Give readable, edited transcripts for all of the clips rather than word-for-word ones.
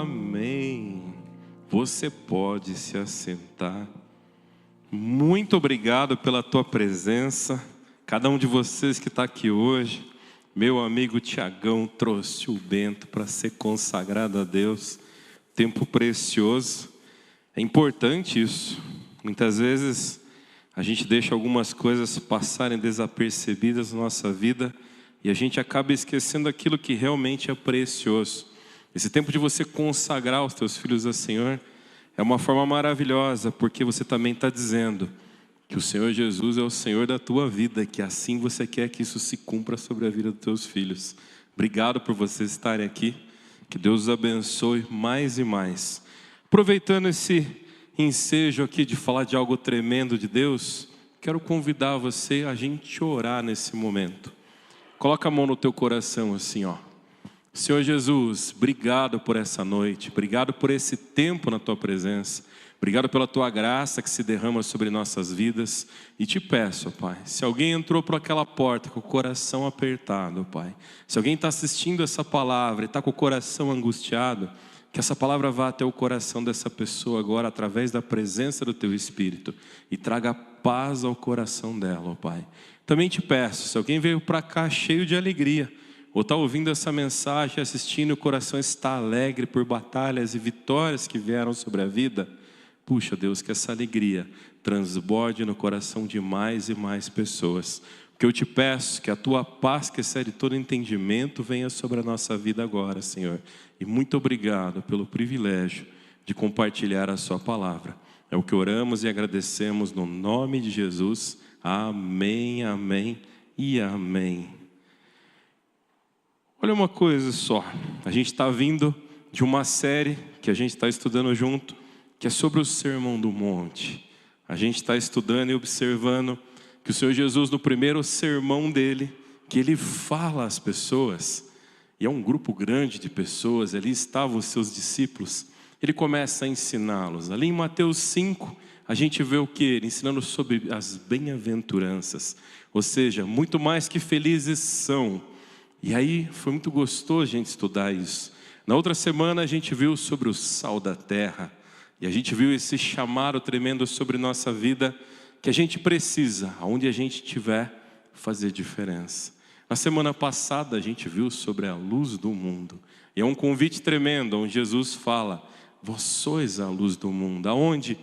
Amém. Você pode se assentar. Muito obrigado pela tua presença. Cada um de vocês que está aqui hoje. Meu amigo Tiagão trouxe o Bento para ser consagrado a Deus. Tempo precioso. É importante isso. Muitas vezes a gente deixa algumas coisas passarem desapercebidas na nossa vida e a gente acaba esquecendo aquilo que realmente é precioso. Esse tempo de você consagrar os teus filhos ao Senhor é uma forma maravilhosa, porque você também está dizendo que o Senhor Jesus é o Senhor da tua vida, que assim você quer que isso se cumpra sobre a vida dos teus filhos. Obrigado por vocês estarem aqui, que Deus os abençoe mais e mais. Aproveitando esse ensejo aqui de falar de algo tremendo de Deus, quero convidar você a gente orar nesse momento. Coloca a mão no teu coração assim, ó. Senhor Jesus, obrigado por essa noite, obrigado por esse tempo na tua presença, obrigado pela tua graça que se derrama sobre nossas vidas. E te peço, Pai, se alguém entrou por aquela porta com o coração apertado, Pai, se alguém está assistindo essa palavra e está com o coração angustiado, que essa palavra vá até o coração dessa pessoa agora, através da presença do teu Espírito, e traga paz ao coração dela, ó Pai. Também te peço, se alguém veio para cá cheio de alegria, ou está ouvindo essa mensagem, assistindo, e o coração está alegre por batalhas e vitórias que vieram sobre a vida, puxa Deus, que essa alegria transborde no coração de mais e mais pessoas. Porque eu te peço que a tua paz, que excede todo entendimento, venha sobre a nossa vida agora, Senhor. E muito obrigado pelo privilégio de compartilhar a sua palavra. É o que oramos e agradecemos no nome de Jesus. Amém, amém e amém. Olha uma coisa só, a gente está vindo de uma série que a gente está estudando junto, que é sobre o Sermão do Monte. A gente está estudando e observando que o Senhor Jesus, no primeiro sermão dele, que ele fala às pessoas, e é um grupo grande de pessoas, ali estavam os seus discípulos, ele começa a ensiná-los. Ali em Mateus 5, a gente vê o que? Ele ensinando sobre as bem-aventuranças, ou seja, muito mais que felizes são. E aí foi muito gostoso a gente estudar isso. Na outra semana a gente viu sobre o sal da terra, e a gente viu esse chamado tremendo sobre nossa vida, que a gente precisa, aonde a gente estiver, fazer diferença. Na semana passada a gente viu sobre a luz do mundo, e é um convite tremendo, onde Jesus fala, vós sois a luz do mundo, aonde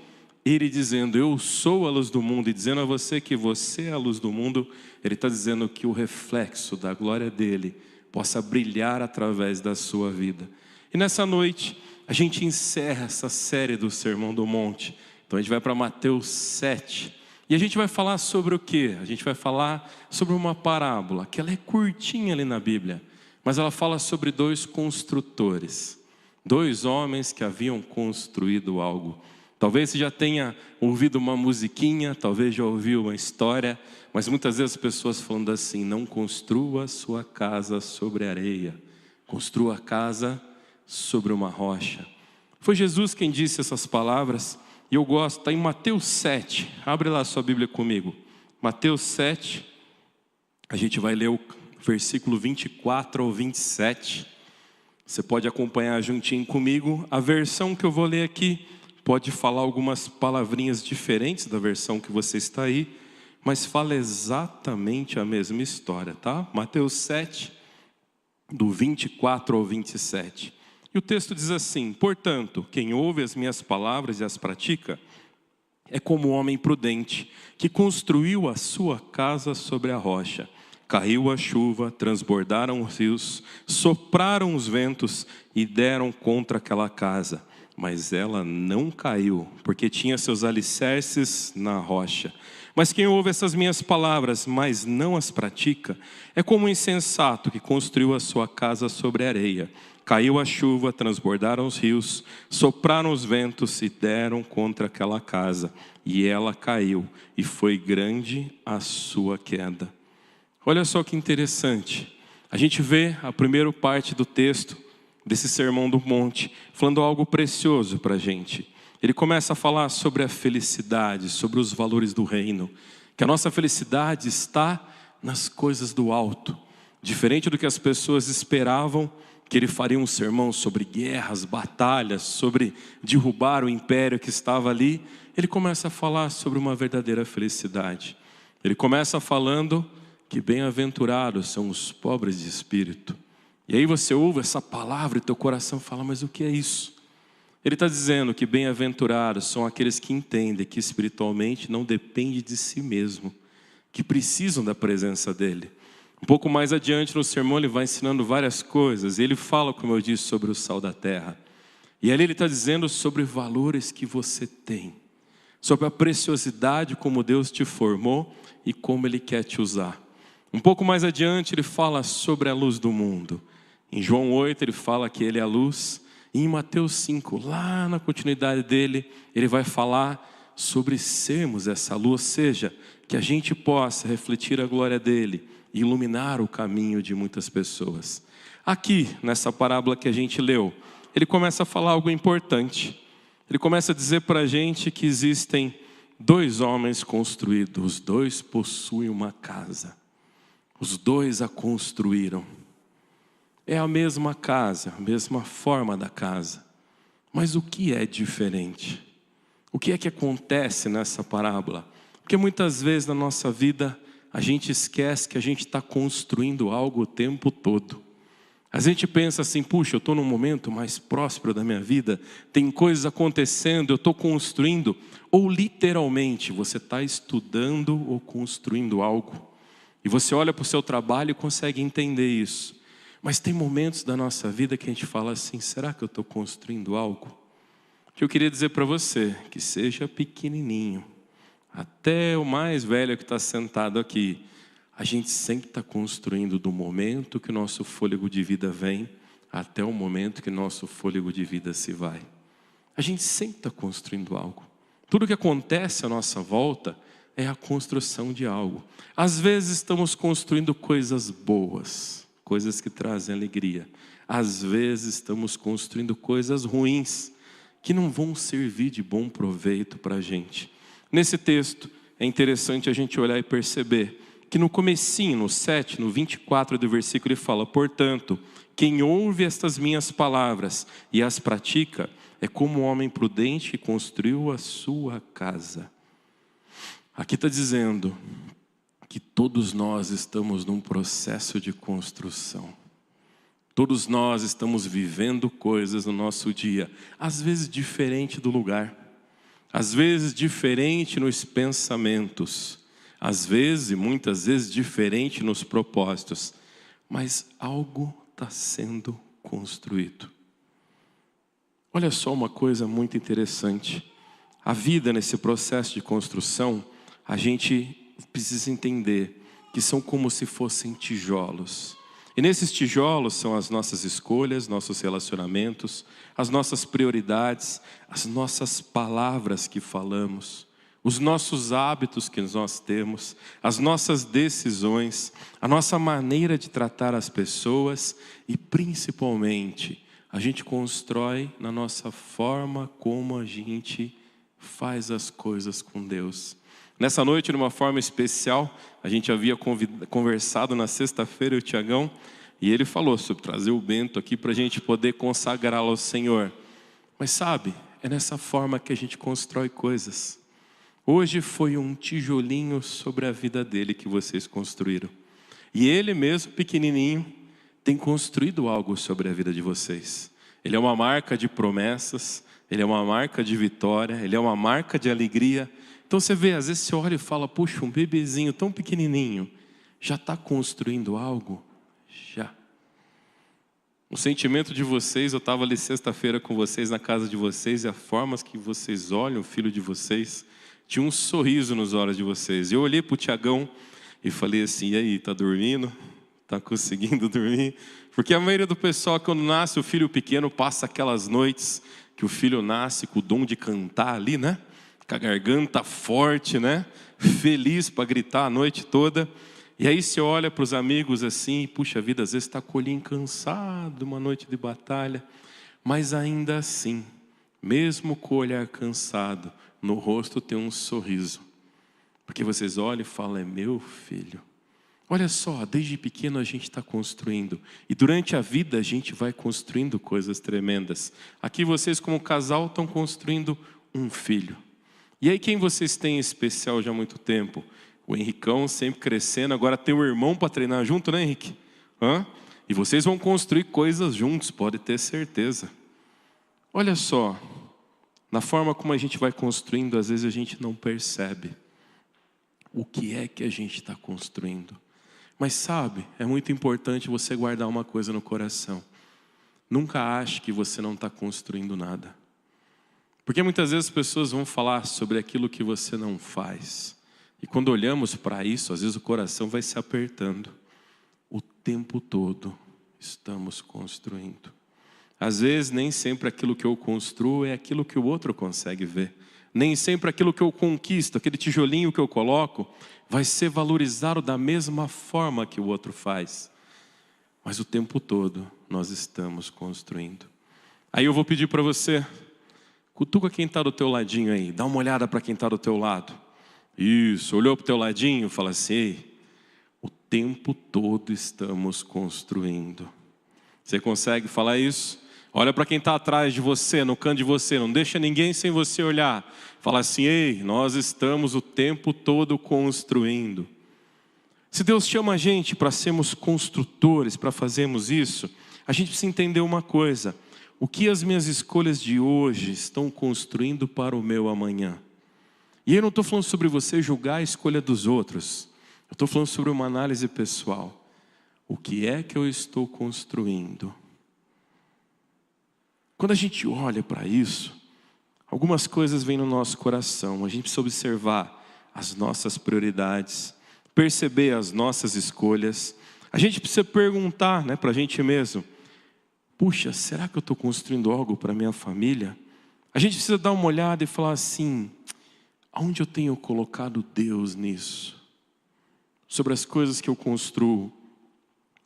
ele dizendo, eu sou a luz do mundo, e dizendo a você que você é a luz do mundo, ele está dizendo que o reflexo da glória dele possa brilhar através da sua vida. E nessa noite, a gente encerra essa série do Sermão do Monte. Então a gente vai para Mateus 7, e a gente vai falar sobre o quê? A gente vai falar sobre uma parábola, que ela é curtinha ali na Bíblia, mas ela fala sobre dois construtores, dois homens que haviam construído algo. Talvez você já tenha ouvido uma musiquinha, talvez já ouviu uma história, mas muitas vezes as pessoas falando assim, não construa sua casa sobre areia, construa a casa sobre uma rocha. Foi Jesus quem disse essas palavras, e eu gosto, está em Mateus 7, abre lá a sua Bíblia comigo, Mateus 7, a gente vai ler o versículo 24 ao 27, você pode acompanhar juntinho comigo, a versão que eu vou ler aqui, pode falar algumas palavrinhas diferentes da versão que você está aí, mas fala exatamente a mesma história, tá? Mateus 7, do 24 ao 27. E o texto diz assim, portanto, quem ouve as minhas palavras e as pratica, é como um homem prudente, que construiu a sua casa sobre a rocha. Caiu a chuva, transbordaram os rios, sopraram os ventos e deram contra aquela casa. Mas ela não caiu, porque tinha seus alicerces na rocha. Mas quem ouve essas minhas palavras, mas não as pratica, é como um insensato que construiu a sua casa sobre a areia. Caiu a chuva, transbordaram os rios, sopraram os ventos e deram contra aquela casa. E ela caiu, e foi grande a sua queda. Olha só que interessante. A gente vê a primeira parte do texto, desse Sermão do Monte, falando algo precioso para a gente. Ele começa a falar sobre a felicidade, sobre os valores do reino, que a nossa felicidade está nas coisas do alto. Diferente do que as pessoas esperavam, que ele faria um sermão sobre guerras, batalhas, sobre derrubar o império que estava ali, ele começa a falar sobre uma verdadeira felicidade. Ele começa falando que bem-aventurados são os pobres de espírito. E aí você ouve essa palavra e teu coração fala, mas o que é isso? Ele está dizendo que bem-aventurados são aqueles que entendem que espiritualmente não depende de si mesmo, que precisam da presença dele. Um pouco mais adiante no sermão ele vai ensinando várias coisas. E ele fala, como eu disse, sobre o sal da terra. E ali ele está dizendo sobre valores que você tem, sobre a preciosidade como Deus te formou e como Ele quer te usar. Um pouco mais adiante ele fala sobre a luz do mundo. Em João 8 ele fala que Ele é a luz. E em Mateus 5, lá na continuidade dele, ele vai falar sobre sermos essa luz, ou seja, que a gente possa refletir a glória dele e iluminar o caminho de muitas pessoas. Aqui, nessa parábola que a gente leu, ele começa a falar algo importante. Ele começa a dizer para a gente que existem 2 homens construídos, os 2 possuem uma casa. Os 2 a construíram. É a mesma casa, a mesma forma da casa. Mas o que é diferente? O que é que acontece nessa parábola? Porque muitas vezes na nossa vida a gente esquece que a gente está construindo algo o tempo todo. A gente pensa assim, puxa, eu estou num momento mais próspero da minha vida, tem coisas acontecendo, eu estou construindo. Ou literalmente, você está estudando ou construindo algo. E você olha para o seu trabalho e consegue entender isso. Mas tem momentos da nossa vida que a gente fala assim, será que eu estou construindo algo? Que eu queria dizer para você, que seja pequenininho, até o mais velho que está sentado aqui, a gente sempre está construindo do momento que o nosso fôlego de vida vem, até o momento que o nosso fôlego de vida se vai. A gente sempre está construindo algo. Tudo que acontece à nossa volta é a construção de algo. Às vezes estamos construindo coisas boas, coisas que trazem alegria. Às vezes estamos construindo coisas ruins, que não vão servir de bom proveito para a gente. Nesse texto, é interessante a gente olhar e perceber que no comecinho, no 7, no 24 do versículo, ele fala, portanto, quem ouve estas minhas palavras e as pratica, é como um homem prudente que construiu a sua casa. Aqui está dizendo que todos nós estamos num processo de construção. Todos nós estamos vivendo coisas no nosso dia, às vezes diferente do lugar, às vezes diferente nos pensamentos, às vezes e muitas vezes diferente nos propósitos, mas algo está sendo construído. Olha só uma coisa muito interessante. A vida nesse processo de construção, a gente precisa entender que são como se fossem tijolos. E nesses tijolos são as nossas escolhas, nossos relacionamentos, as nossas prioridades, as nossas palavras que falamos, os nossos hábitos que nós temos, as nossas decisões, a nossa maneira de tratar as pessoas e principalmente a gente constrói na nossa forma como a gente faz as coisas com Deus. Nessa noite, de uma forma especial, a gente havia conversado na sexta-feira, o Tiagão, e ele falou sobre trazer o Bento aqui para a gente poder consagrá-lo ao Senhor. Mas sabe, é nessa forma que a gente constrói coisas. Hoje foi um tijolinho sobre a vida dele que vocês construíram. E ele mesmo, pequenininho, tem construído algo sobre a vida de vocês. Ele é uma marca de promessas, ele é uma marca de vitória, ele é uma marca de alegria. Então você vê, às vezes você olha e fala, puxa, um bebezinho tão pequenininho, já está construindo algo? Já. O sentimento de vocês, eu estava ali sexta-feira com vocês na casa de vocês, e a forma que vocês olham o filho de vocês, tinha um sorriso nos olhos de vocês. Eu olhei para o Tiagão e falei assim, e aí, está dormindo? Está conseguindo dormir? Porque a maioria do pessoal, quando nasce o filho pequeno, passa aquelas noites que o filho nasce com o dom de cantar ali, né? Com a garganta forte, né? Feliz para gritar a noite toda. E aí você olha para os amigos assim, puxa vida, às vezes está colhinho cansado, uma noite de batalha. Mas ainda assim, mesmo com o olhar cansado, no rosto tem um sorriso. Porque vocês olham e falam, é meu filho. Olha só, desde pequeno a gente está construindo. E durante a vida a gente vai construindo coisas tremendas. Aqui vocês como casal estão construindo um filho. E aí quem vocês têm em especial já há muito tempo? O Henricão sempre crescendo, agora tem o irmão para treinar junto, né, Henrique? E vocês vão construir coisas juntos, pode ter certeza. Olha só, na forma como a gente vai construindo, às vezes a gente não percebe o que é que a gente está construindo. Mas sabe, é muito importante você guardar uma coisa no coração. Nunca ache que você não está construindo nada. Porque muitas vezes as pessoas vão falar sobre aquilo que você não faz. E quando olhamos para isso, às vezes o coração vai se apertando. O tempo todo estamos construindo. Às vezes nem sempre aquilo que eu construo é aquilo que o outro consegue ver. Nem sempre aquilo que eu conquisto, aquele tijolinho que eu coloco, vai ser valorizado da mesma forma que o outro faz. Mas o tempo todo nós estamos construindo. Aí eu vou pedir para você, cutuca quem está do teu ladinho aí, dá uma olhada para quem está do teu lado. Isso, olhou para o teu ladinho, fala assim, ei, o tempo todo estamos construindo. Você consegue falar isso? Olha para quem está atrás de você, no canto de você, não deixa ninguém sem você olhar. Fala assim, ei, nós estamos o tempo todo construindo. Se Deus chama a gente para sermos construtores, para fazermos isso, a gente precisa entender uma coisa. O que as minhas escolhas de hoje estão construindo para o meu amanhã? E eu não estou falando sobre você julgar a escolha dos outros. Eu estou falando sobre uma análise pessoal. O que é que eu estou construindo? Quando a gente olha para isso, algumas coisas vêm no nosso coração. A gente precisa observar as nossas prioridades, perceber as nossas escolhas. A gente precisa perguntar, para a gente mesmo, puxa, será que eu estou construindo algo para a minha família? A gente precisa dar uma olhada e falar assim, aonde eu tenho colocado Deus nisso? Sobre as coisas que eu construo,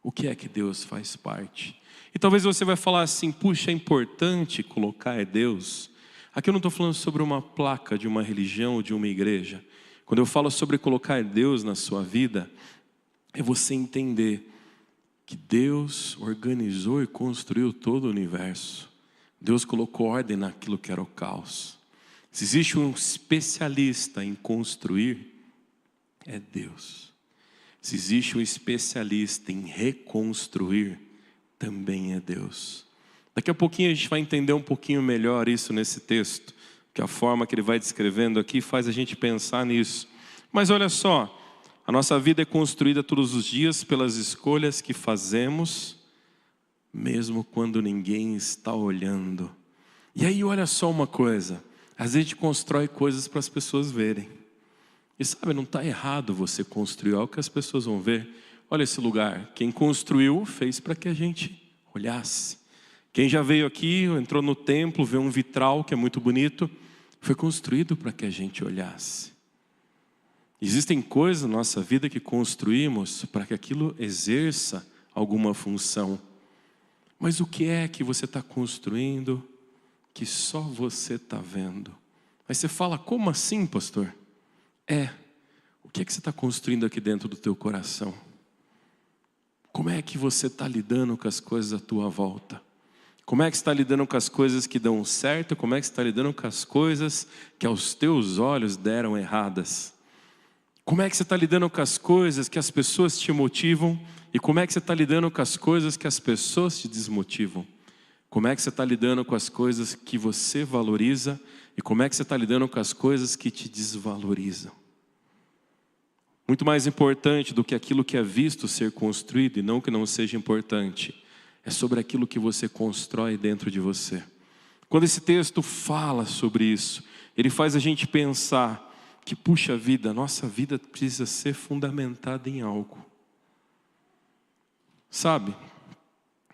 o que é que Deus faz parte? E talvez você vai falar assim, puxa, é importante colocar Deus. Aqui eu não estou falando sobre uma placa de uma religião ou de uma igreja. Quando eu falo sobre colocar Deus na sua vida, é você entender que Deus organizou e construiu todo o universo. Deus colocou ordem naquilo que era o caos. Se existe um especialista em construir, é Deus. Se existe um especialista em reconstruir, também é Deus. Daqui a pouquinho a gente vai entender um pouquinho melhor isso nesse texto, que a forma que ele vai descrevendo aqui faz a gente pensar nisso. Mas olha só, a nossa vida é construída todos os dias pelas escolhas que fazemos, mesmo quando ninguém está olhando. E aí olha só uma coisa, às vezes a gente constrói coisas para as pessoas verem. E sabe, não está errado você construir algo que as pessoas vão ver. Olha esse lugar, quem construiu fez para que a gente olhasse. Quem já veio aqui, entrou no templo, vê um vitral que é muito bonito, foi construído para que a gente olhasse. Existem coisas na nossa vida que construímos para que aquilo exerça alguma função. Mas o que é que você está construindo que só você está vendo? Aí você fala, como assim, pastor? O que é que você está construindo aqui dentro do teu coração? Como é que você está lidando com as coisas à tua volta? Como é que você está lidando com as coisas que dão certo? Como é que você está lidando com as coisas que aos teus olhos deram erradas? Como é que você está lidando com as coisas que as pessoas te motivam? E como é que você está lidando com as coisas que as pessoas te desmotivam? Como é que você está lidando com as coisas que você valoriza? E como é que você está lidando com as coisas que te desvalorizam? Muito mais importante do que aquilo que é visto ser construído, e não que não seja importante, é sobre aquilo que você constrói dentro de você. Quando esse texto fala sobre isso, ele faz a gente pensar que, puxa vida, a nossa vida precisa ser fundamentada em algo. Sabe,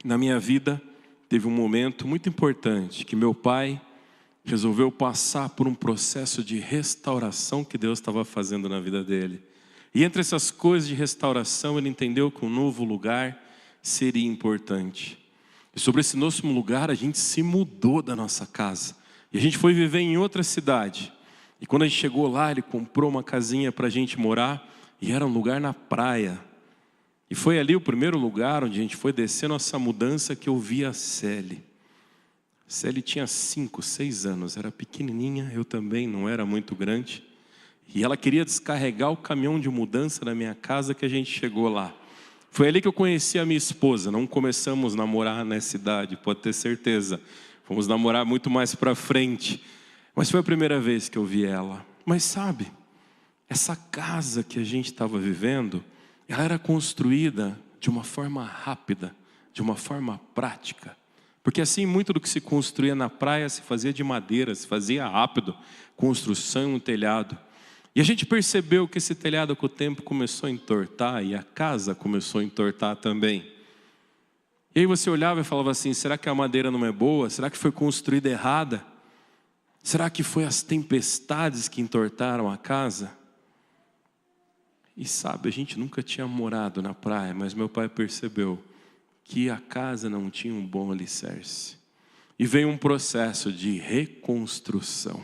na minha vida teve um momento muito importante que meu pai resolveu passar por um processo de restauração que Deus estava fazendo na vida dele. E entre essas coisas de restauração, ele entendeu que um novo lugar seria importante. E sobre esse novo lugar, a gente se mudou da nossa casa. E a gente foi viver em outra cidade. E quando a gente chegou lá, ele comprou uma casinha para a gente morar. E era um lugar na praia. E foi ali o primeiro lugar onde a gente foi descer nossa mudança que eu vi a Célie. Célie tinha 5, 6 anos, era pequenininha, eu também não era muito grande. E ela queria descarregar o caminhão de mudança da minha casa que a gente chegou lá. Foi ali que eu conheci a minha esposa, não começamos a namorar nessa idade, pode ter certeza. Fomos namorar muito mais para frente. Mas foi a primeira vez que eu vi ela. Mas sabe, essa casa que a gente estava vivendo, ela era construída de uma forma rápida, de uma forma prática. Porque assim, muito do que se construía na praia se fazia de madeira, se fazia rápido, construção, um telhado. E a gente percebeu que esse telhado com o tempo começou a entortar e a casa começou a entortar também. E aí você olhava e falava assim, será que a madeira não é boa? Será que foi construída errada? Será que foi as tempestades que entortaram a casa? E sabe, a gente nunca tinha morado na praia, mas meu pai percebeu que a casa não tinha um bom alicerce. E veio um processo de reconstrução.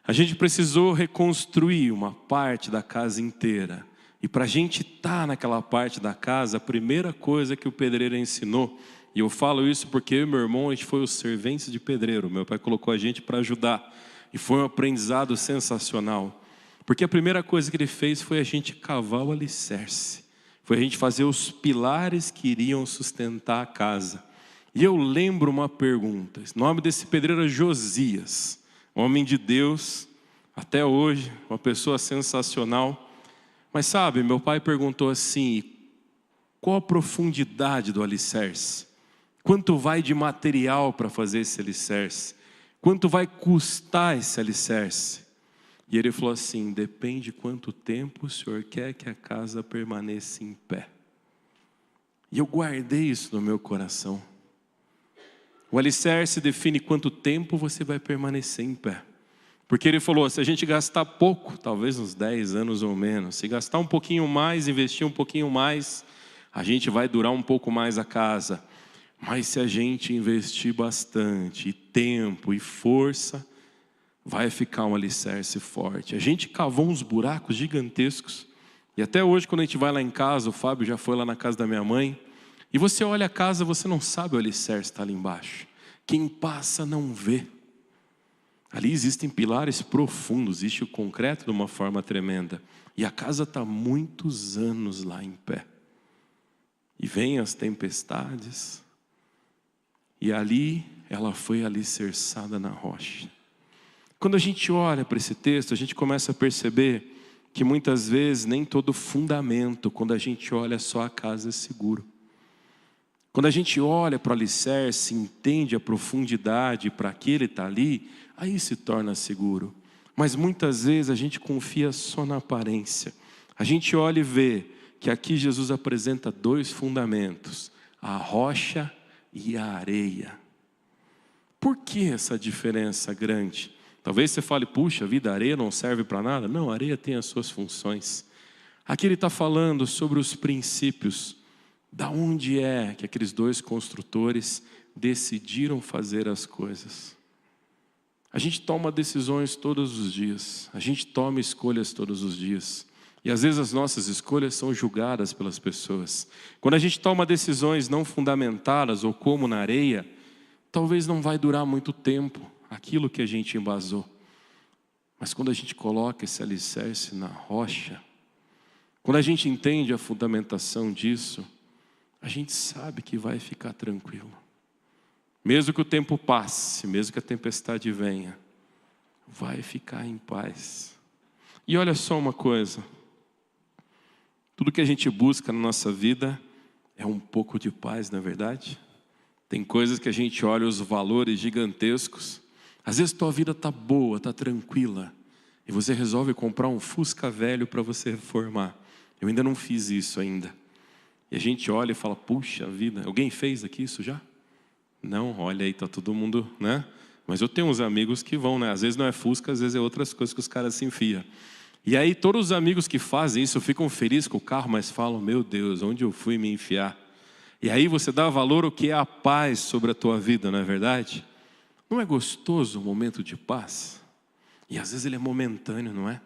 A gente precisou reconstruir uma parte da casa inteira. E para a gente estar naquela parte da casa, a primeira coisa que o pedreiro ensinou, e eu falo isso porque eu e meu irmão, a gente foi os serventes de pedreiro. Meu pai colocou a gente para ajudar. E foi um aprendizado sensacional. Porque a primeira coisa que ele fez foi a gente cavar o alicerce. Foi a gente fazer os pilares que iriam sustentar a casa. E eu lembro uma pergunta. O nome desse pedreiro é Josias. Homem de Deus, até hoje, uma pessoa sensacional. Mas sabe, meu pai perguntou assim, qual a profundidade do alicerce? Quanto vai de material para fazer esse alicerce? Quanto vai custar esse alicerce? E ele falou assim, depende quanto tempo o Senhor quer que a casa permaneça em pé. E eu guardei isso no meu coração. O alicerce define quanto tempo você vai permanecer em pé. Porque ele falou, se a gente gastar pouco, talvez uns 10 anos ou menos, se gastar um pouquinho mais, investir um pouquinho mais, a gente vai durar um pouco mais a casa. Mas se a gente investir bastante, e tempo e força, vai ficar um alicerce forte. A gente cavou uns buracos gigantescos. E até hoje, quando a gente vai lá em casa, o Fábio já foi lá na casa da minha mãe, e você olha a casa, você não sabe o alicerce está ali embaixo. Quem passa não vê. Ali existem pilares profundos, existe o concreto de uma forma tremenda. E a casa está há muitos anos lá em pé. E vêm as tempestades, e ali ela foi alicerçada na rocha. Quando a gente olha para esse texto, a gente começa a perceber que muitas vezes nem todo fundamento, quando a gente olha só a casa, é seguro. Quando a gente olha para o alicerce, entende a profundidade para que ele está ali, aí se torna seguro. Mas muitas vezes a gente confia só na aparência. A gente olha e vê que aqui Jesus apresenta 2 fundamentos, a rocha e a areia. Por que essa diferença grande? Talvez você fale, puxa, vida, areia não serve para nada. Não, a areia tem as suas funções. Aqui ele está falando sobre os princípios. Da onde é que aqueles 2 construtores decidiram fazer as coisas? A gente toma decisões todos os dias. A gente toma escolhas todos os dias. E às vezes as nossas escolhas são julgadas pelas pessoas. Quando a gente toma decisões não fundamentadas, ou como na areia, talvez não vai durar muito tempo aquilo que a gente embasou. Mas quando a gente coloca esse alicerce na rocha, quando a gente entende a fundamentação disso, a gente sabe que vai ficar tranquilo. Mesmo que o tempo passe, mesmo que a tempestade venha, vai ficar em paz. E olha só uma coisa, tudo que a gente busca na nossa vida é um pouco de paz, não é verdade? Tem coisas que a gente olha os valores gigantescos. Às vezes tua vida está boa, está tranquila, e você resolve comprar um Fusca velho para você reformar. Eu ainda não fiz isso ainda. E a gente olha e fala, puxa vida, alguém fez aqui isso já? Não, olha aí, está todo mundo, né? Mas eu tenho uns amigos que vão, né? Às vezes não é Fusca, às vezes é outras coisas que os caras se enfiam. E aí todos os amigos que fazem isso ficam felizes com o carro, mas falam, meu Deus, onde eu fui me enfiar? E aí você dá valor ao que é a paz sobre a tua vida, não é verdade? Não é gostoso um momento de paz? E às vezes ele é momentâneo, não é?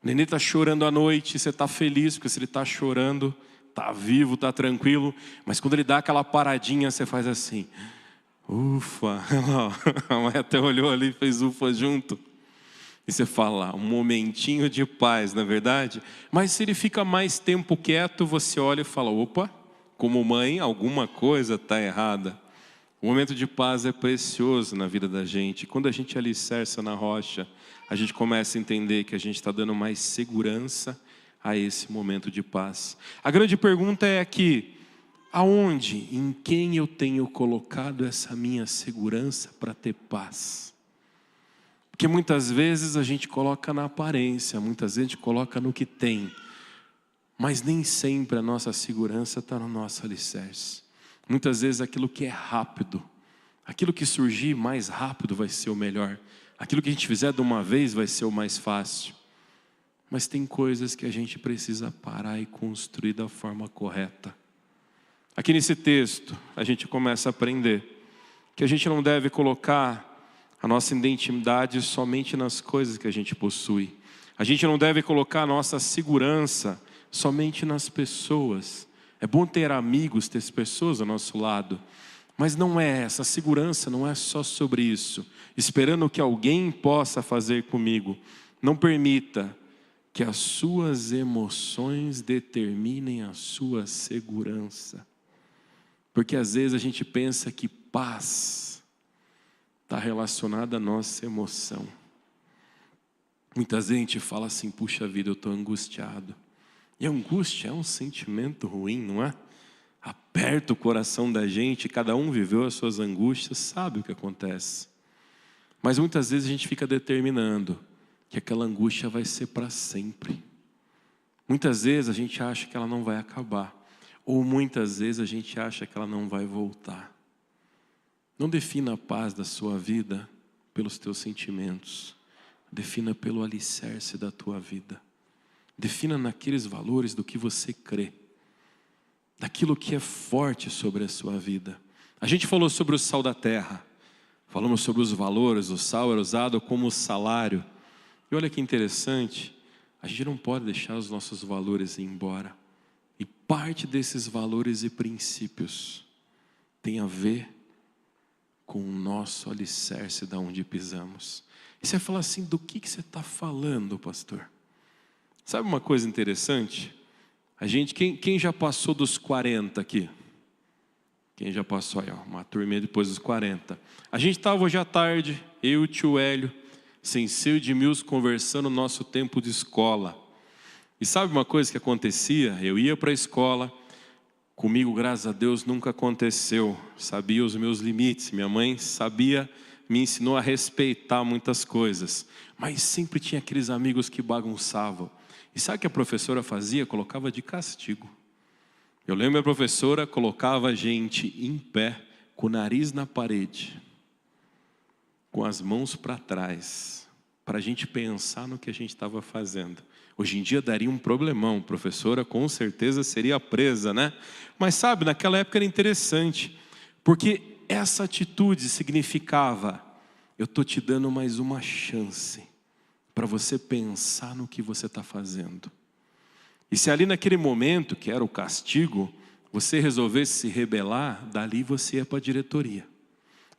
O neném está chorando à noite, você está feliz, porque se ele está chorando, tá vivo, tá tranquilo, mas quando ele dá aquela paradinha, você faz assim, ufa, a mãe até olhou ali e fez ufa junto. E você fala, um momentinho de paz, não é verdade? Mas se ele fica mais tempo quieto, você olha e fala, opa, como mãe, alguma coisa está errada. O momento de paz é precioso na vida da gente. Quando a gente alicerça na rocha, a gente começa a entender que a gente está dando mais segurança a esse momento de paz. A grande pergunta é aqui, aonde, em quem eu tenho colocado essa minha segurança para ter paz? Porque muitas vezes a gente coloca na aparência, muitas vezes a gente coloca no que tem, mas nem sempre a nossa segurança está no nosso alicerce. Muitas vezes aquilo que é rápido, aquilo que surgir mais rápido vai ser o melhor, aquilo que a gente fizer de uma vez vai ser o mais fácil. Mas tem coisas que a gente precisa parar e construir da forma correta. Aqui nesse texto, a gente começa a aprender que a gente não deve colocar a nossa identidade somente nas coisas que a gente possui. A gente não deve colocar a nossa segurança somente nas pessoas. É bom ter amigos, ter pessoas ao nosso lado. Mas não é, essa segurança não é só sobre isso. Esperando que alguém possa fazer comigo. Não permita que as suas emoções determinem a sua segurança. Porque às vezes a gente pensa que paz está relacionada à nossa emoção. Muitas vezes a gente fala assim, puxa vida, eu estou angustiado. E a angústia é um sentimento ruim, não é? Aperta o coração da gente, cada um viveu as suas angústias, sabe o que acontece. Mas muitas vezes a gente fica determinando que aquela angústia vai ser para sempre. Muitas vezes a gente acha que ela não vai acabar. Ou muitas vezes a gente acha que ela não vai voltar. Não defina a paz da sua vida pelos teus sentimentos. Defina pelo alicerce da tua vida. Defina naqueles valores do que você crê. Daquilo que é forte sobre a sua vida. A gente falou sobre o sal da terra. Falamos sobre os valores. O sal era usado como salário. E olha que interessante, a gente não pode deixar os nossos valores ir embora. E parte desses valores e princípios tem a ver com o nosso alicerce da onde pisamos. E você fala assim, do que você está falando, pastor? Sabe uma coisa interessante? A gente, quem já passou dos 40 aqui? Quem já passou aí, ó, uma turminha depois dos 40. A gente estava hoje à tarde, eu e o tio Hélio, Sensei Edmilson, conversando no nosso tempo de escola. E sabe uma coisa que acontecia? Eu ia para a escola, comigo, graças a Deus, nunca aconteceu. Sabia os meus limites, minha mãe sabia, me ensinou a respeitar muitas coisas. Mas sempre tinha aqueles amigos que bagunçavam. E sabe o que a professora fazia? Colocava de castigo. Eu lembro a professora colocava a gente em pé, com o nariz na parede, com as mãos para trás, para a gente pensar no que a gente estava fazendo. Hoje em dia daria um problemão, a professora com certeza seria presa, né? Mas sabe, naquela época era interessante, porque essa atitude significava, eu estou te dando mais uma chance, para você pensar no que você está fazendo. E se ali naquele momento, que era o castigo, você resolvesse se rebelar, dali você ia para a diretoria.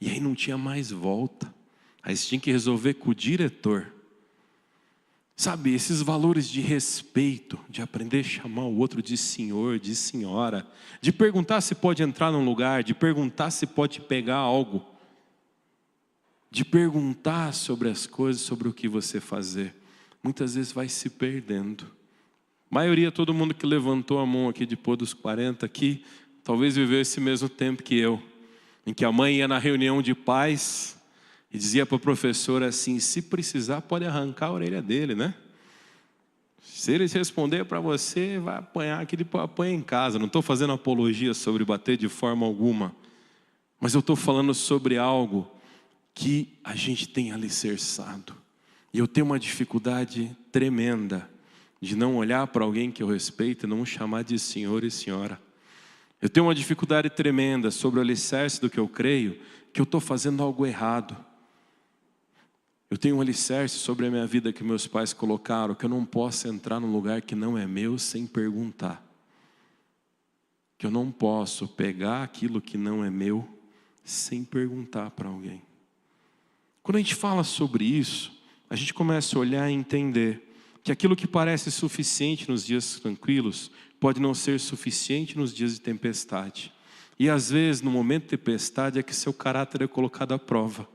E aí não tinha mais volta. Aí você tinha que resolver com o diretor. Sabe, esses valores de respeito, de aprender a chamar o outro de senhor, de senhora, de perguntar se pode entrar num lugar, de perguntar se pode pegar algo, de perguntar sobre as coisas, sobre o que você fazer, muitas vezes vai se perdendo. A maioria, todo mundo que levantou a mão aqui depois dos 40 aqui, talvez viveu esse mesmo tempo que eu, em que a mãe ia na reunião de pais e dizia para a professora assim, se precisar pode arrancar a orelha dele, né? Se ele responder para você, vai apanhar, aqui depois apanha em casa. Não estou fazendo apologia sobre bater de forma alguma, mas eu estou falando sobre algo que a gente tem alicerçado. E eu tenho uma dificuldade tremenda de não olhar para alguém que eu respeito e não chamar de senhor e senhora. Eu tenho uma dificuldade tremenda sobre o alicerce do que eu creio, que eu estou fazendo algo errado. Eu tenho um alicerce sobre a minha vida que meus pais colocaram, que eu não posso entrar num lugar que não é meu sem perguntar. que eu não posso pegar aquilo que não é meu sem perguntar para alguém. Quando a gente fala sobre isso, a gente começa a olhar e entender que aquilo que parece suficiente nos dias tranquilos pode não ser suficiente nos dias de tempestade. E às vezes, no momento de tempestade, é que seu caráter é colocado à prova.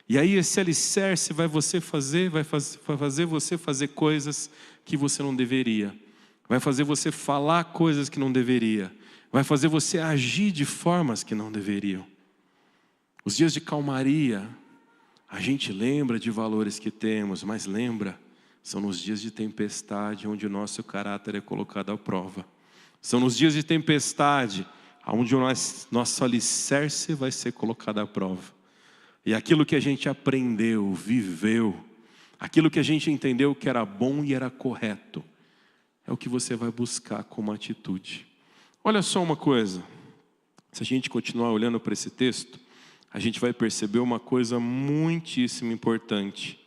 E aí esse alicerce vai fazer você fazer coisas que você não deveria. Vai fazer você falar coisas que não deveria. Vai fazer você agir de formas que não deveriam. Os dias de calmaria, a gente lembra de valores que temos, mas lembra, são nos dias de tempestade onde o nosso caráter é colocado à prova. São nos dias de tempestade onde o nosso alicerce vai ser colocado à prova. E aquilo que a gente aprendeu, viveu, aquilo que a gente entendeu que era bom e era correto, é o que você vai buscar como atitude. Olha só uma coisa, se a gente continuar olhando para esse texto, a gente vai perceber uma coisa muitíssimo importante.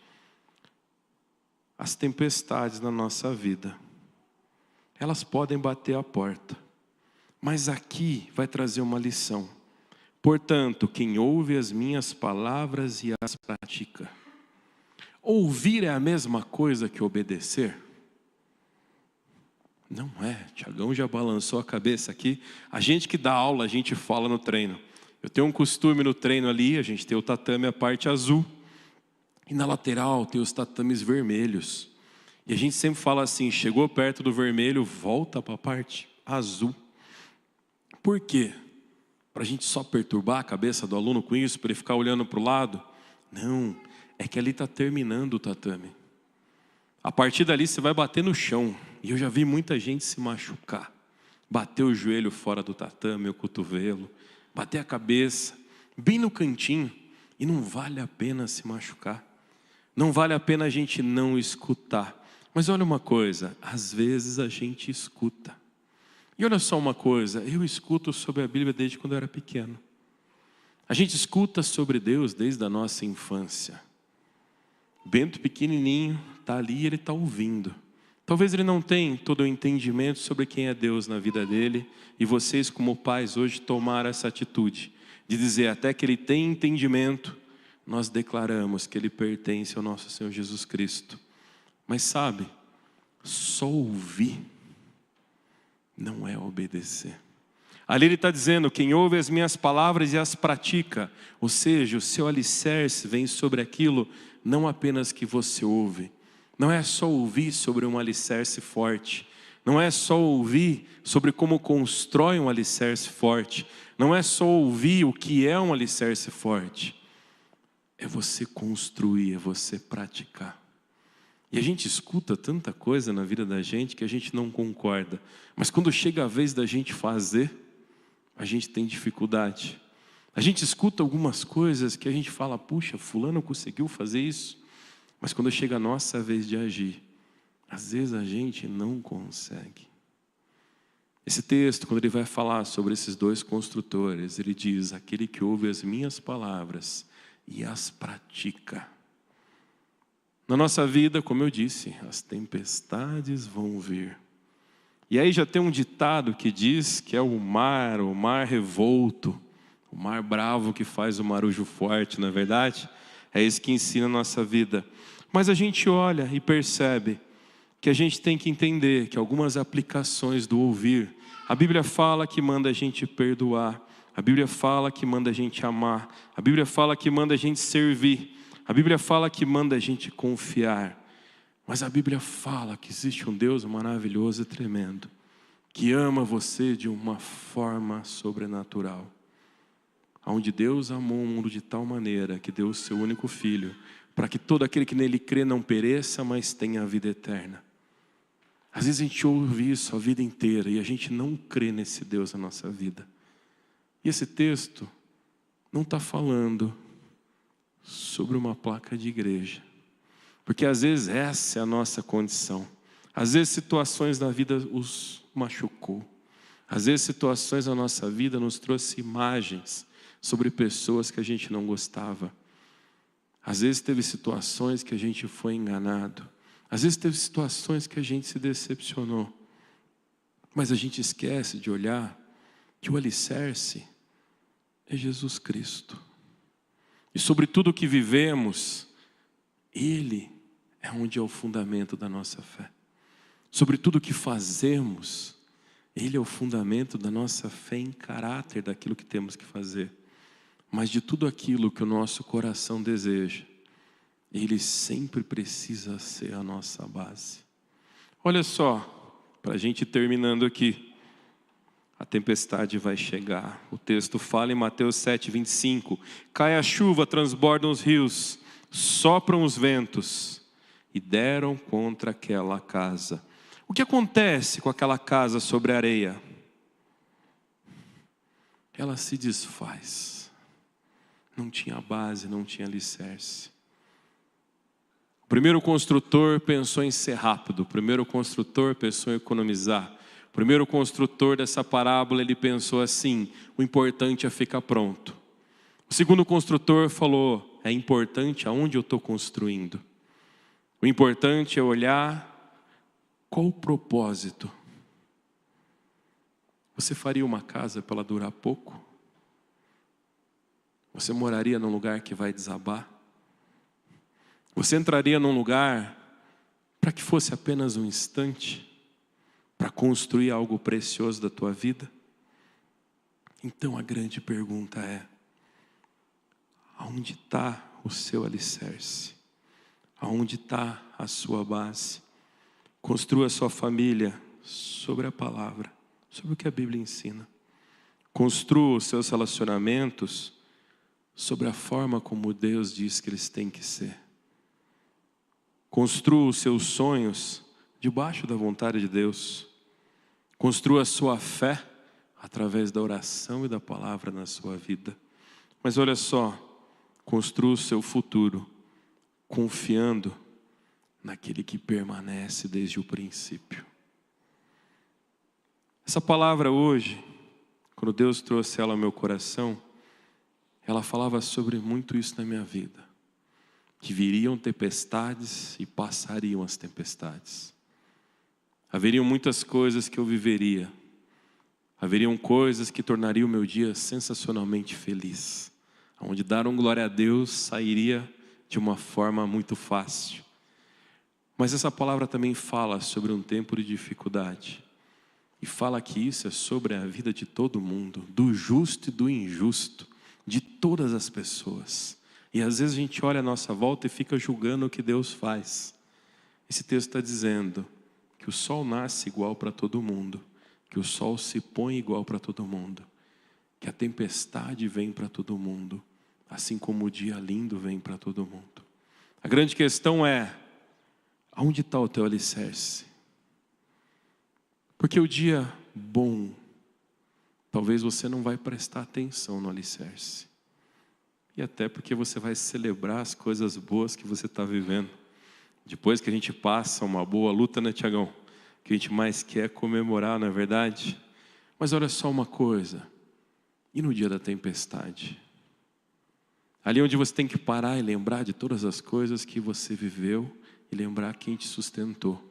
As tempestades na nossa vida, elas podem bater a porta, mas aqui vai trazer uma lição. Portanto, quem ouve as minhas palavras e as pratica. Ouvir é a mesma coisa que obedecer? Não é, Tiagão já balançou a cabeça aqui. A gente que dá aula, a gente fala no treino. Eu tenho um costume no treino ali, a gente tem o tatame, a parte azul. E na lateral tem os tatames vermelhos. E a gente sempre fala assim, chegou perto do vermelho, volta para a parte azul. Por quê? Para a gente só perturbar a cabeça do aluno com isso, para ele ficar olhando para o lado? Não, é que ali está terminando o tatame. A partir dali você vai bater no chão. E eu já vi muita gente se machucar. Bater o joelho fora do tatame, o cotovelo. Bater a cabeça, bem no cantinho. E não vale a pena se machucar. Não vale a pena a gente não escutar. Mas olha uma coisa, às vezes a gente escuta. E olha só uma coisa, eu escuto sobre a Bíblia desde quando eu era pequeno. A gente escuta sobre Deus desde a nossa infância. Bento pequenininho, está ali e ele está ouvindo. Talvez ele não tenha todo o entendimento sobre quem é Deus na vida dele. E vocês como pais hoje tomaram essa atitude. De dizer até que ele tem entendimento, nós declaramos que ele pertence ao nosso Senhor Jesus Cristo. Mas sabe, só ouvir não é obedecer. Ali ele está dizendo, quem ouve as minhas palavras e as pratica, ou seja, o seu alicerce vem sobre aquilo, não apenas que você ouve. Não é só ouvir sobre um alicerce forte. Não é só ouvir sobre como constrói um alicerce forte. Não é só ouvir o que é um alicerce forte. É você construir, é você praticar. E a gente escuta tanta coisa na vida da gente que a gente não concorda. Mas quando chega a vez da gente fazer, a gente tem dificuldade. A gente escuta algumas coisas que a gente fala, puxa, fulano conseguiu fazer isso. Mas quando chega a nossa vez de agir, às vezes a gente não consegue. Esse texto, quando ele vai falar sobre esses dois construtores, ele diz, aquele que ouve as minhas palavras e as pratica. Na nossa vida, como eu disse, as tempestades vão vir. E aí já tem um ditado que diz que é o mar revolto, o mar bravo que faz o marujo forte, não é verdade? É isso que ensina a nossa vida. Mas a gente olha e percebe que a gente tem que entender que algumas aplicações do ouvir, a Bíblia fala que manda a gente perdoar, a Bíblia fala que manda a gente amar, a Bíblia fala que manda a gente servir, a Bíblia fala que manda a gente confiar, mas a Bíblia fala que existe um Deus maravilhoso e tremendo, que ama você de uma forma sobrenatural. Onde Deus amou o mundo de tal maneira que deu o seu único Filho, para que todo aquele que nele crê não pereça, mas tenha a vida eterna. Às vezes a gente ouve isso a vida inteira e a gente não crê nesse Deus na nossa vida. E esse texto não está falando sobre uma placa de igreja. Porque às vezes essa é a nossa condição. Às vezes situações na vida os machucou. Às vezes situações na nossa vida nos trouxe imagens sobre pessoas que a gente não gostava. Às vezes teve situações que a gente foi enganado. Às vezes teve situações que a gente se decepcionou. Mas a gente esquece de olhar que o alicerce é Jesus Cristo. E sobre tudo o que vivemos, Ele é onde é o fundamento da nossa fé. Sobre tudo o que fazemos, Ele é o fundamento da nossa fé em caráter daquilo que temos que fazer. Mas de tudo aquilo que o nosso coração deseja, Ele sempre precisa ser a nossa base. Olha só, para a gente ir terminando aqui, a tempestade vai chegar. O texto fala em Mateus 7:25, cai a chuva, transbordam os rios, sopram os ventos e deram contra aquela casa. O que acontece com aquela casa sobre a areia? Ela se desfaz. Não tinha base, não tinha alicerce. O primeiro construtor pensou em ser rápido. O primeiro construtor pensou em economizar. O primeiro construtor dessa parábola, ele pensou assim: o importante é ficar pronto. O segundo construtor falou: é importante aonde eu estou construindo. O importante é olhar qual o propósito. Você faria uma casa para ela durar pouco? Você moraria num lugar que vai desabar? Você entraria num lugar para que fosse apenas um instante, para construir algo precioso da tua vida? Então a grande pergunta é: aonde está o seu alicerce? Aonde está a sua base? Construa a sua família sobre a palavra, sobre o que a Bíblia ensina. Construa os seus relacionamentos sobre a forma como Deus diz que eles têm que ser. Construa os seus sonhos debaixo da vontade de Deus. Construa a sua fé através da oração e da palavra na sua vida. Mas olha só, construa o seu futuro confiando naquele que permanece desde o princípio. Essa palavra hoje, quando Deus trouxe ela ao meu coração, ela falava sobre muito isso na minha vida. Que viriam tempestades e passariam as tempestades. Haveriam muitas coisas que eu viveria. Haveriam coisas que tornariam o meu dia sensacionalmente feliz. Onde dar glória a Deus sairia de uma forma muito fácil. Mas essa palavra também fala sobre um tempo de dificuldade. E fala que isso é sobre a vida de todo mundo, do justo e do injusto, de todas as pessoas. E às vezes a gente olha à nossa volta e fica julgando o que Deus faz. Esse texto está dizendo que o sol nasce igual para todo mundo, que o sol se põe igual para todo mundo, que a tempestade vem para todo mundo, assim como o dia lindo vem para todo mundo. A grande questão é: aonde está o teu alicerce? Porque o dia bom, talvez você não vai prestar atenção no alicerce. E até porque você vai celebrar as coisas boas que você está vivendo. Depois que a gente passa uma boa luta, né, Tiagão? O que a gente mais quer é comemorar, não é verdade? Mas olha só uma coisa. E no dia da tempestade? Ali onde você tem que parar e lembrar de todas as coisas que você viveu e lembrar quem te sustentou.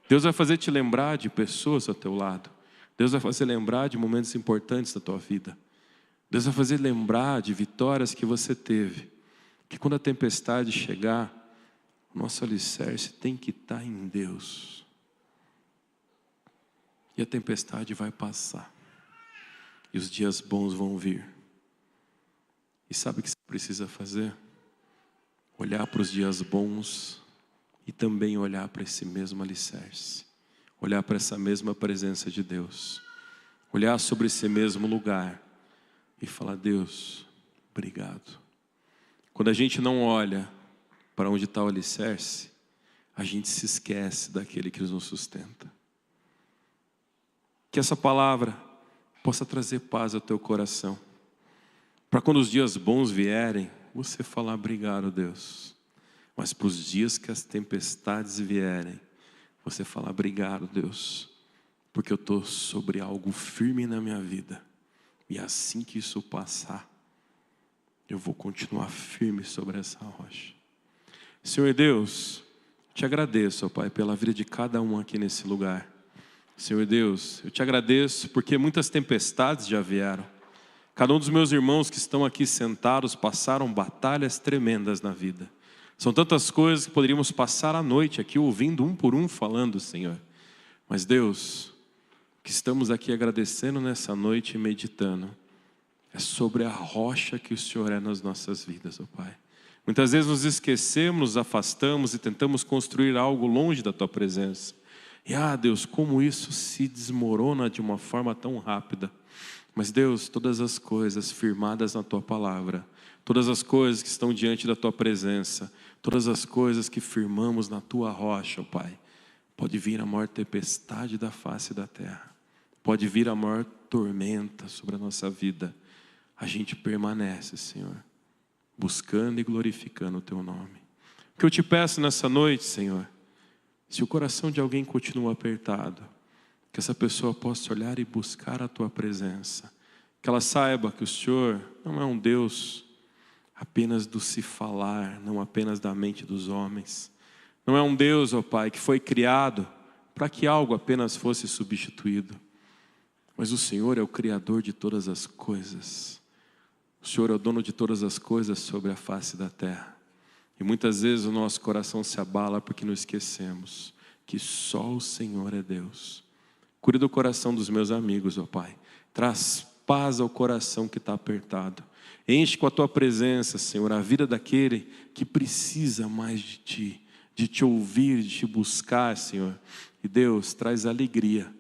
Deus vai fazer te lembrar de pessoas ao teu lado. Deus vai fazer lembrar de momentos importantes da tua vida. Deus vai fazer lembrar de vitórias que você teve. Que quando a tempestade chegar, o nosso alicerce tem que estar em Deus. E a tempestade vai passar. E os dias bons vão vir. E sabe o que você precisa fazer? Olhar para os dias bons e também olhar para esse mesmo alicerce. Olhar para essa mesma presença de Deus. Olhar sobre esse mesmo lugar e falar: Deus, obrigado. Quando a gente não olha para onde está o alicerce, a gente se esquece daquele que nos sustenta. Que essa palavra possa trazer paz ao teu coração. Para quando os dias bons vierem, você falar: obrigado, Deus. Mas para os dias que as tempestades vierem, você falar: obrigado, Deus, porque eu estou sobre algo firme na minha vida. E assim que isso passar, eu vou continuar firme sobre essa rocha. Senhor Deus, te agradeço, ó Pai, pela vida de cada um aqui nesse lugar. Senhor Deus, eu te agradeço porque muitas tempestades já vieram. Cada um dos meus irmãos que estão aqui sentados passaram batalhas tremendas na vida. São tantas coisas que poderíamos passar a noite aqui ouvindo um por um falando, Senhor. Mas Deus, que estamos aqui agradecendo nessa noite e meditando, é sobre a rocha que o Senhor é nas nossas vidas, ó Pai. Muitas vezes nos esquecemos, nos afastamos e tentamos construir algo longe da Tua presença. E Deus, como isso se desmorona de uma forma tão rápida. Mas Deus, todas as coisas firmadas na Tua palavra, todas as coisas que estão diante da Tua presença, todas as coisas que firmamos na Tua rocha, ó Pai, pode vir a maior tempestade da face da terra, pode vir a maior tormenta sobre a nossa vida, a gente permanece, Senhor, buscando e glorificando o Teu nome. O que eu te peço nessa noite, Senhor, se o coração de alguém continua apertado, que essa pessoa possa olhar e buscar a Tua presença, que ela saiba que o Senhor não é um Deus apenas do se falar, não apenas da mente dos homens, não é um Deus, ó Pai, que foi criado para que algo apenas fosse substituído, mas o Senhor é o Criador de todas as coisas, o Senhor é o dono de todas as coisas sobre a face da terra, e muitas vezes o nosso coração se abala porque nos esquecemos que só o Senhor é Deus. Cuida do coração dos meus amigos, ó Pai. Traz paz ao coração que está apertado. Enche com a Tua presença, Senhor, a vida daquele que precisa mais de Ti, de Te ouvir, de Te buscar, Senhor. E Deus, traz alegria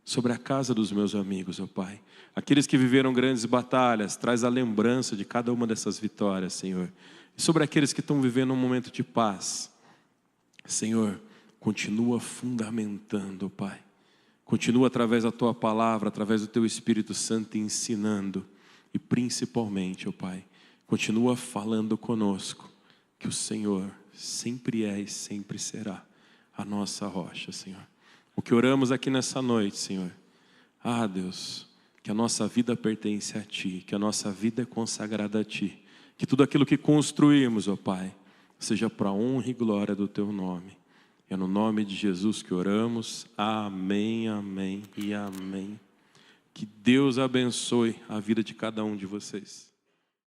sobre a casa dos meus amigos, ó Pai. Aqueles que viveram grandes batalhas, traz a lembrança de cada uma dessas vitórias, Senhor. E sobre aqueles que estão vivendo um momento de paz, Senhor, continua fundamentando, ó Pai. Continua através da Tua palavra, através do Teu Espírito Santo ensinando. E principalmente, ó Pai, continua falando conosco que o Senhor sempre é e sempre será a nossa rocha, Senhor. O que oramos aqui nessa noite, Senhor. Deus, que a nossa vida pertence a Ti, que a nossa vida é consagrada a Ti. Que tudo aquilo que construímos, ó Pai, seja para a honra e glória do Teu nome. É no nome de Jesus que oramos. Amém, amém e amém. Que Deus abençoe a vida de cada um de vocês.